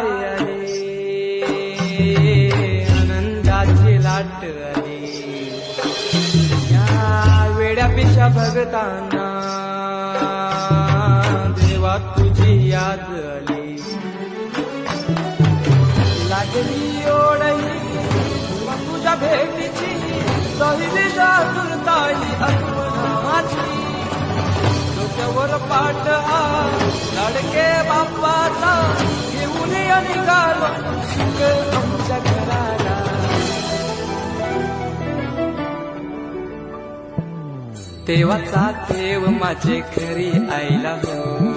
पाय आले, आनंदाची लाट आली. या वेड्या पिशा भगतांना देवा तुझी याद आली. लागली ओढही तुझ्या भेटीची, दहिली जातुरताई आठवणाची. डोक्यावर पाट हा लाडके बाप्पाचा, घेऊन निघालो सुख आमच्या घराला. देवाचा देव माझे घरी आईला हो,